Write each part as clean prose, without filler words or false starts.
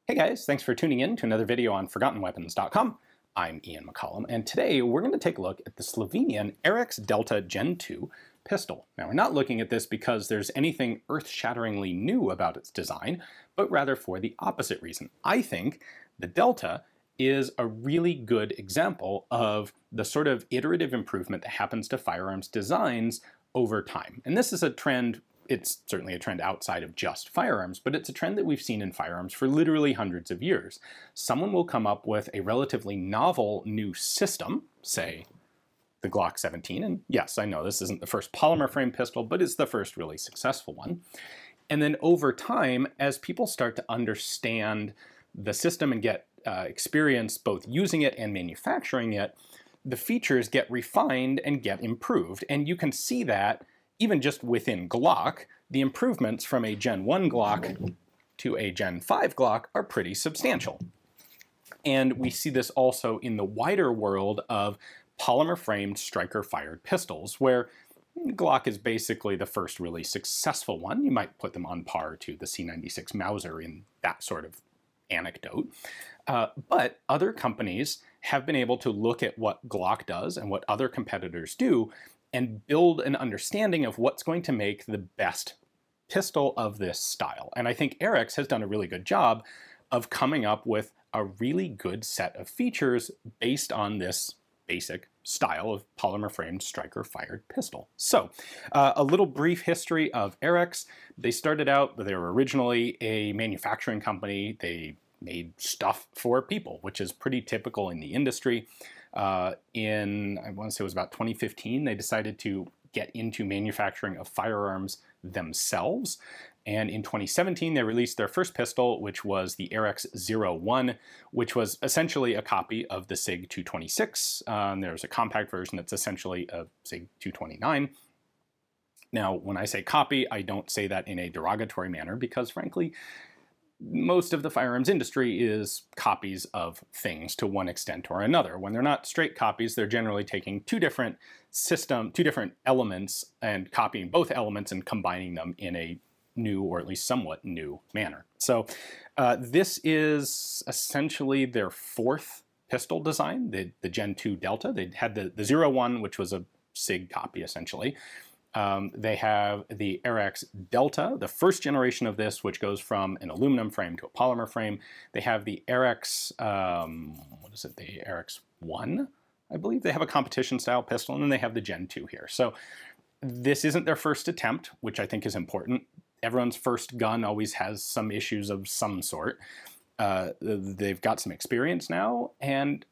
Hey guys, thanks for tuning in to another video on ForgottenWeapons.com. I'm Ian McCollum, and today we're going to take a look at the Slovenian Arex Delta Gen2 pistol. Now, we're not looking at this because there's anything earth-shatteringly new about its design, but rather for the opposite reason. I think the Delta is a really good example of the sort of iterative improvement that happens to firearms designs over time. And this is a trend. It's certainly a trend outside of just firearms, but it's a trend that we've seen in firearms for literally hundreds of years. Someone will come up with a relatively novel new system, say the Glock 17, and yes, I know this isn't the first polymer-framed pistol, but it's the first really successful one. And then over time, as people start to understand the system and get experience both using it and manufacturing it, the features get refined and get improved. And you can see that even just within Glock, the improvements from a Gen 1 Glock to a Gen 5 Glock are pretty substantial. And we see this also in the wider world of polymer-framed striker-fired pistols, where Glock is basically the first really successful one. You might put them on par to the C96 Mauser in that sort of anecdote. But other companies have been able to look at what Glock does and what other competitors do and build an understanding of what's going to make the best pistol of this style. And I think Arex has done a really good job of coming up with a really good set of features based on this basic style of polymer-framed striker-fired pistol. So, a little brief history of Arex. They started out, they were originally a manufacturing company. They made stuff for people, which is pretty typical in the industry. I want to say it was about 2015, they decided to get into manufacturing of firearms themselves. And in 2017, they released their first pistol, which was the Arex 01, which was essentially a copy of the SIG 226. There's a compact version that's essentially a SIG 229. Now, when I say copy, I don't say that in a derogatory manner because, frankly, most of the firearms industry is copies of things to one extent or another. When they're not straight copies, they're generally taking two different elements and copying both elements and combining them in a new or at least somewhat new manner. So this is essentially their fourth pistol design, the Gen 2 Delta. They had the 01, which was a SIG copy essentially. They have the Arex Delta, the first generation of this, which goes from an aluminum frame to a polymer frame. They have the Arex, the Arex 1, I believe. They have a competition-style pistol, and then they have the Gen 2 here. So this isn't their first attempt, which I think is important. Everyone's first gun always has some issues of some sort. They've got some experience now, and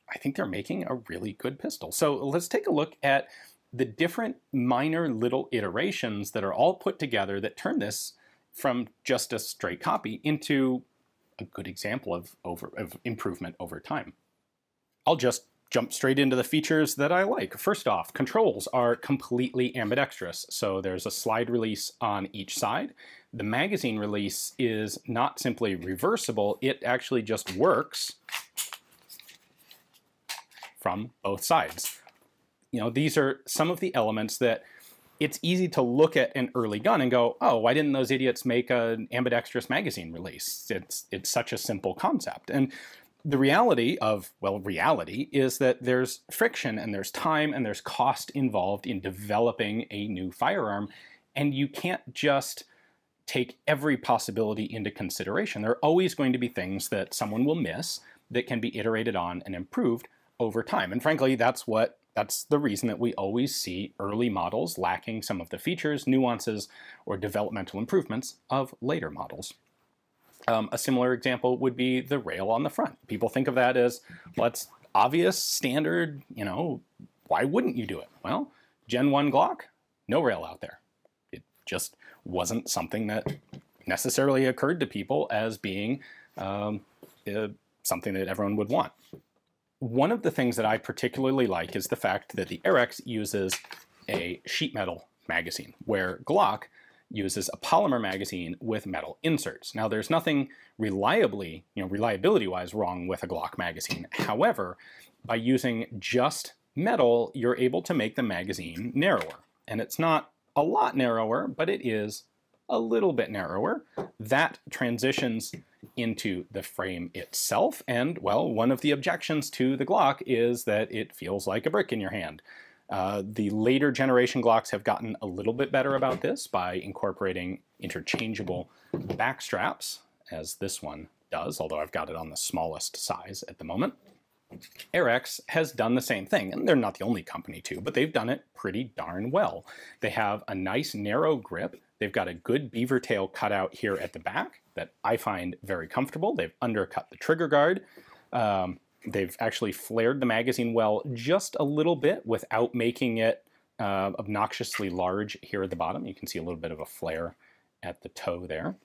I think they're making a really good pistol. So let's take a look at the different minor little iterations that are all put together that turn this from just a straight copy into a good example of improvement over time. I'll just jump straight into the features that I like. First off, controls are completely ambidextrous, so there's a slide release on each side. The magazine release is not simply reversible, it actually just works from both sides. You know, these are some of the elements that it's easy to look at an early gun and go, oh, why didn't those idiots make an ambidextrous magazine release? It's such a simple concept. And the reality is that there's friction and there's time and there's cost involved in developing a new firearm. And you can't just take every possibility into consideration. There are always going to be things that someone will miss that can be iterated on and improved over time. And frankly, that's the reason that we always see early models lacking some of the features, nuances, or developmental improvements of later models. A similar example would be the rail on the front. People think of that as, well, it's obvious, standard, you know, why wouldn't you do it? Well, Gen 1 Glock, no rail out there. It just wasn't something that necessarily occurred to people as being something that everyone would want. One of the things that I particularly like is the fact that the Arex uses a sheet metal magazine, where Glock uses a polymer magazine with metal inserts. Now, there's nothing reliability-wise wrong with a Glock magazine. However, by using just metal, you're able to make the magazine narrower. And it's not a lot narrower, but it is a little bit narrower. That transitions into the frame itself, and, well, one of the objections to the Glock is that it feels like a brick in your hand. The later generation Glocks have gotten a little bit better about this by incorporating interchangeable back straps, as this one does, although I've got it on the smallest size at the moment. Arex has done the same thing, and they're not the only company to, but they've done it pretty darn well. They have a nice narrow grip. They've got a good beaver tail cutout here at the back that I find very comfortable. They've undercut the trigger guard. They've actually flared the magazine well just a little bit without making it obnoxiously large here at the bottom. You can see a little bit of a flare at the toe there.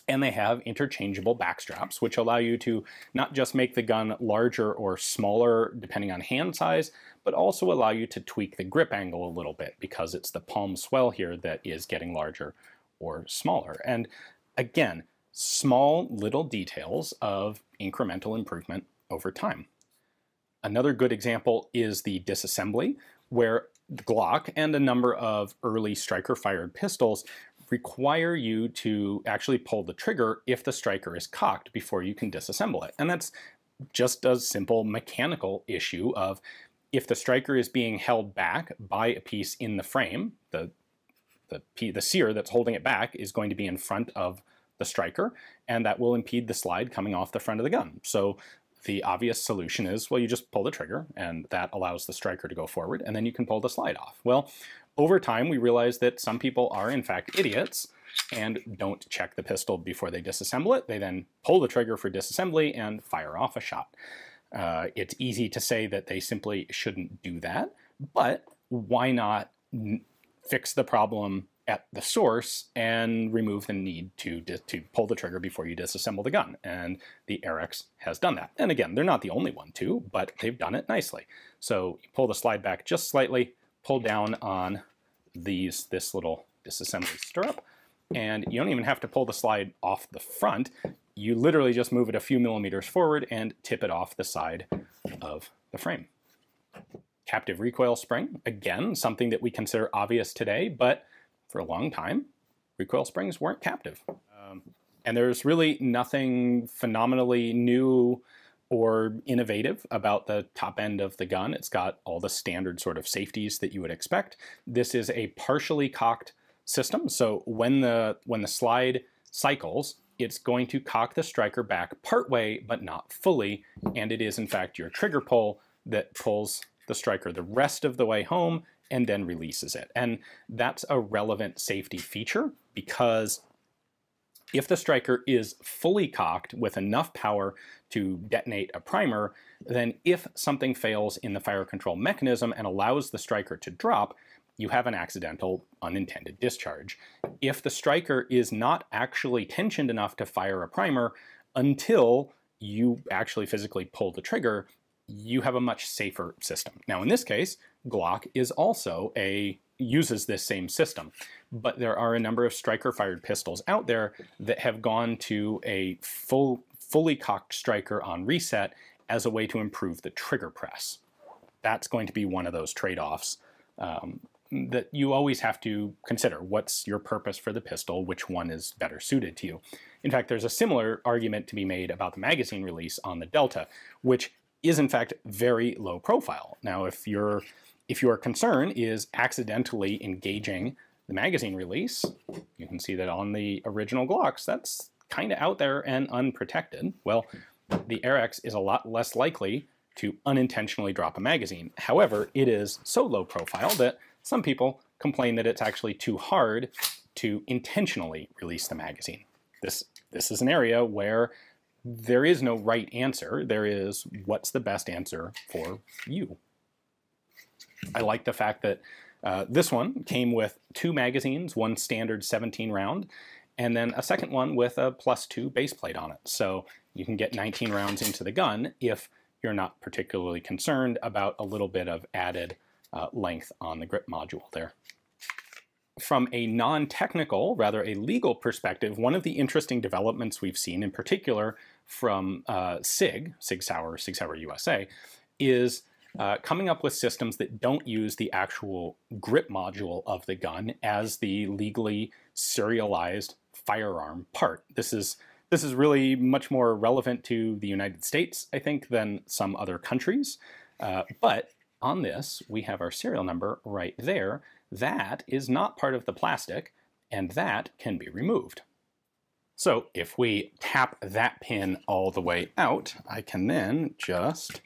And they have interchangeable back straps, which allow you to not just make the gun larger or smaller depending on hand size, but also allow you to tweak the grip angle a little bit because it's the palm swell here that is getting larger or smaller. And again, small little details of incremental improvement over time. Another good example is the disassembly, where the Glock and a number of early striker-fired pistols require you to actually pull the trigger if the striker is cocked before you can disassemble it. And that's just a simple mechanical issue of if the striker is being held back by a piece in the frame, the sear that's holding it back is going to be in front of the striker, and that will impede the slide coming off the front of the gun. So the obvious solution is, well, you just pull the trigger, and that allows the striker to go forward, and then you can pull the slide off. Well, over time, we realized that some people are, in fact, idiots and don't check the pistol before they disassemble it. They then pull the trigger for disassembly and fire off a shot. It's easy to say that they simply shouldn't do that, but why not fix the problem at the source and remove the need to pull the trigger before you disassemble the gun? And the Arex has done that. And again, they're not the only one to, but they've done it nicely. So you pull the slide back just slightly, pull down on this little disassembly stirrup, and you don't even have to pull the slide off the front. You literally just move it a few millimeters forward and tip it off the side of the frame. Captive recoil spring, again, something that we consider obvious today, but for a long time, recoil springs weren't captive. And there's really nothing phenomenally new or innovative about the top end of the gun. It's got all the standard sort of safeties that you would expect. This is a partially cocked system, so when the slide cycles, it's going to cock the striker back partway, but not fully, and it is in fact your trigger pull that pulls the striker the rest of the way home and then releases it. And that's a relevant safety feature because if the striker is fully cocked with enough power to detonate a primer, then if something fails in the fire control mechanism and allows the striker to drop, you have an accidental unintended discharge. If the striker is not actually tensioned enough to fire a primer until you actually physically pull the trigger, you have a much safer system. Now in this case, Glock is also uses this same system, but there are a number of striker-fired pistols out there that have gone to a fully cocked striker on reset as a way to improve the trigger press. That's going to be one of those trade-offs that you always have to consider. What's your purpose for the pistol? Which one is better suited to you? In fact, there's a similar argument to be made about the magazine release on the Delta, which is in fact very low profile. Now, if your concern is accidentally engaging the magazine release, you can see that on the original Glocks, that's kind of out there and unprotected. Well, the Arex is a lot less likely to unintentionally drop a magazine. However, it is so low profile that some people complain that it's actually too hard to intentionally release the magazine. This is an area where there is no right answer. There is what's the best answer for you. I like the fact that this one came with 2 magazines, one standard 17 round, and then a second one with a +2 base plate on it. So you can get 19 rounds into the gun if you're not particularly concerned about a little bit of added length on the grip module there. From a non-technical, rather a legal perspective, one of the interesting developments we've seen, in particular from Sig Sauer USA, is coming up with systems that don't use the actual grip module of the gun as the legally serialized firearm part. This is really much more relevant to the United States, I think, than some other countries. But on this, we have our serial number right there. That is not part of the plastic, and that can be removed. So if we tap that pin all the way out, I can then just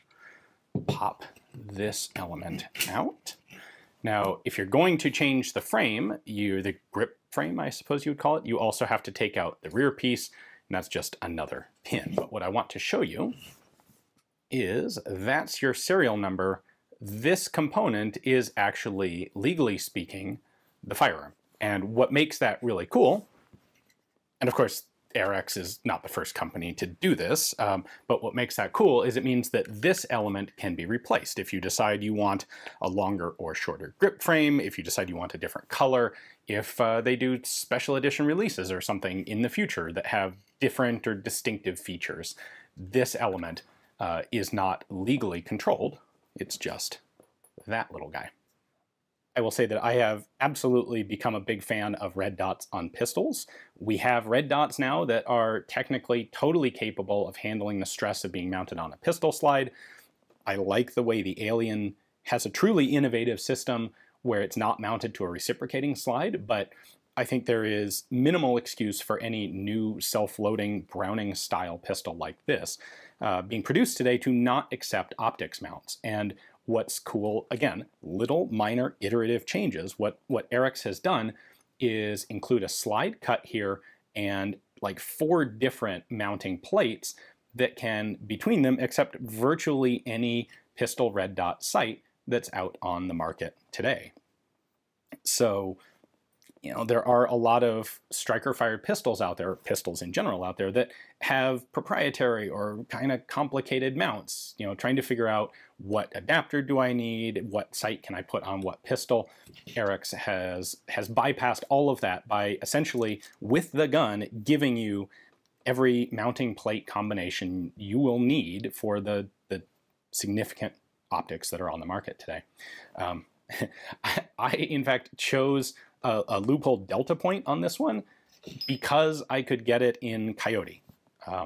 pop this element out. Now, if you're going to change the frame, the grip frame, I suppose you would call it, you also have to take out the rear piece, and that's just another pin. But what I want to show you is that's your serial number. This component is actually, legally speaking, the firearm. And what makes that really cool, and of course, Arex is not the first company to do this, but what makes that cool is it means that this element can be replaced. If you decide you want a longer or shorter grip frame, if you decide you want a different color, if they do special edition releases or something in the future that have different or distinctive features, this element is not legally controlled. It's just that little guy. I will say that I have absolutely become a big fan of red dots on pistols. We have red dots now that are technically totally capable of handling the stress of being mounted on a pistol slide. I like the way the Alien has a truly innovative system where it's not mounted to a reciprocating slide, but I think there is minimal excuse for any new self-loading Browning style pistol like this being produced today to not accept optics mounts. And what's cool, again, little minor iterative changes. What Arex has done is include a slide cut here and like 4 different mounting plates that can, between them, accept virtually any pistol red dot sight that's out on the market today. So, you know, there are a lot of striker-fired pistols out there, pistols in general out there, that have proprietary or kind of complicated mounts, you know, trying to figure out what adapter do I need, what sight can I put on what pistol. Arex has bypassed all of that by essentially, with the gun, giving you every mounting plate combination you will need for the significant optics that are on the market today. I, in fact, chose a loophole delta point on this one because I could get it in Coyote.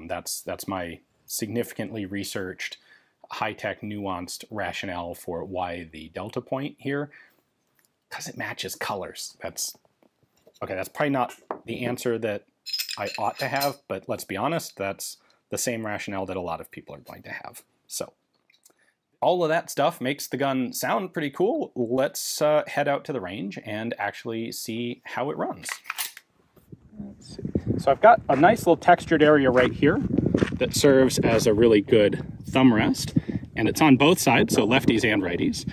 That's my significantly researched, high-tech, nuanced rationale for why the delta point here, because it matches colors. That's probably not the answer that I ought to have, but let's be honest, that's the same rationale that a lot of people are going to have. So all of that stuff makes the gun sound pretty cool. Let's head out to the range and actually see how it runs. Let's see. So I've got a nice little textured area right here that serves as a really good thumb rest, and it's on both sides, so lefties and righties.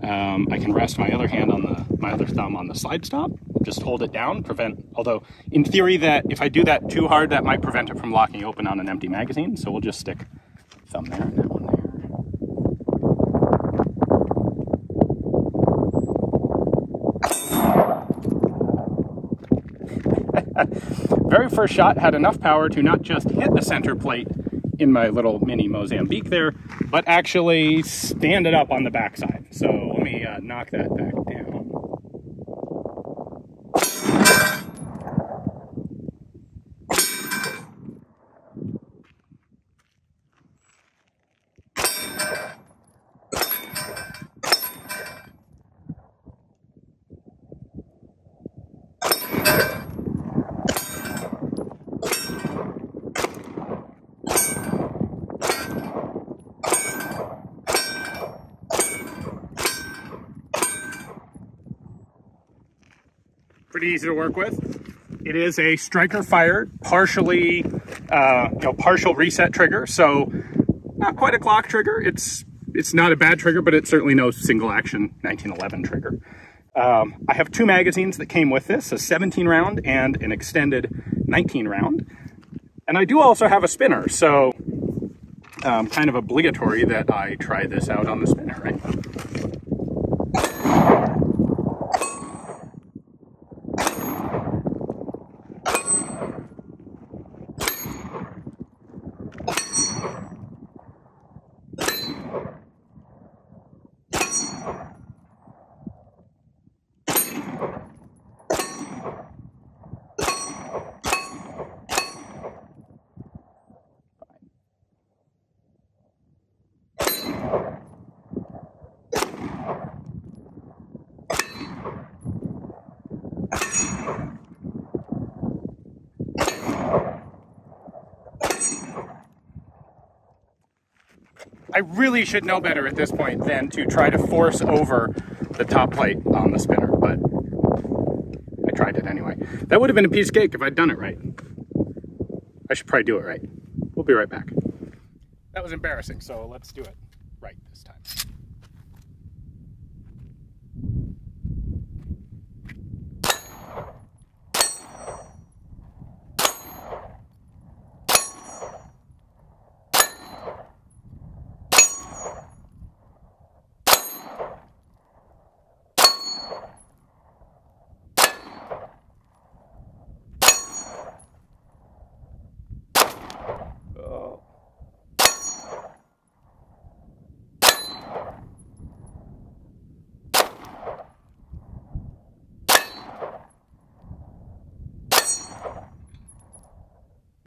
I can rest my other hand on my other thumb on the slide stop, just hold it down, although in theory that if I do that too hard, that might prevent it from locking open on an empty magazine, so we'll just stick thumb there and that one there. Very first shot had enough power to not just hit the center plate in my little mini Mozambique there, but actually stand it up on the backside. So let me knock that back down. Pretty easy to work with. It is a striker fired, partially, partial reset trigger. So not quite a clock trigger. It's not a bad trigger, but it's certainly no single action 1911 trigger. I have 2 magazines that came with this, a 17 round and an extended 19 round. And I do also have a spinner. So kind of obligatory that I try this out on the spinner, right? I really should know better at this point than to try to force over the top plate on the spinner, but I tried it anyway. That would have been a piece of cake if I'd done it right. I should probably do it right. We'll be right back. That was embarrassing, so let's do it right this time.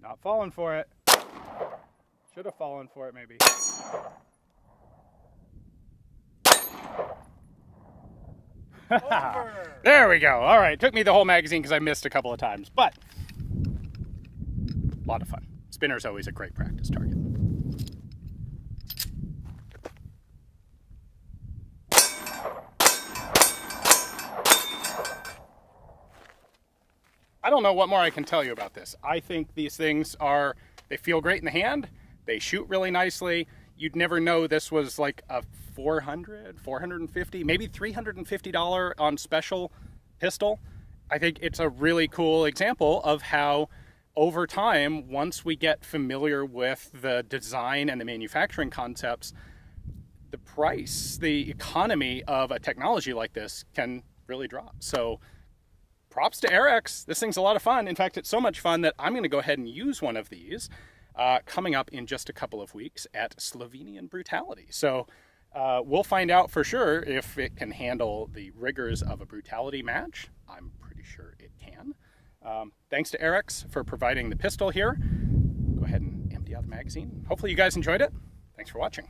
Not falling for it. Should have fallen for it, maybe. There we go. All right, took me the whole magazine because I missed a couple of times, but a lot of fun. Spinner's always a great practice target. I don't know what more I can tell you about this. I think these things they feel great in the hand. They shoot really nicely. You'd never know this was like a $400, $450, maybe $350 on special pistol. I think it's a really cool example of how over time, once we get familiar with the design and the manufacturing concepts, the price, the economy of a technology like this can really drop. So props to Arex. This thing's a lot of fun. In fact, it's so much fun that I'm going to go ahead and use one of these coming up in just a couple of weeks at Slovenian Brutality. So we'll find out for sure if it can handle the rigors of a brutality match. I'm pretty sure it can. Thanks to Arex for providing the pistol here. Go ahead and empty out the magazine. Hopefully you guys enjoyed it. Thanks for watching.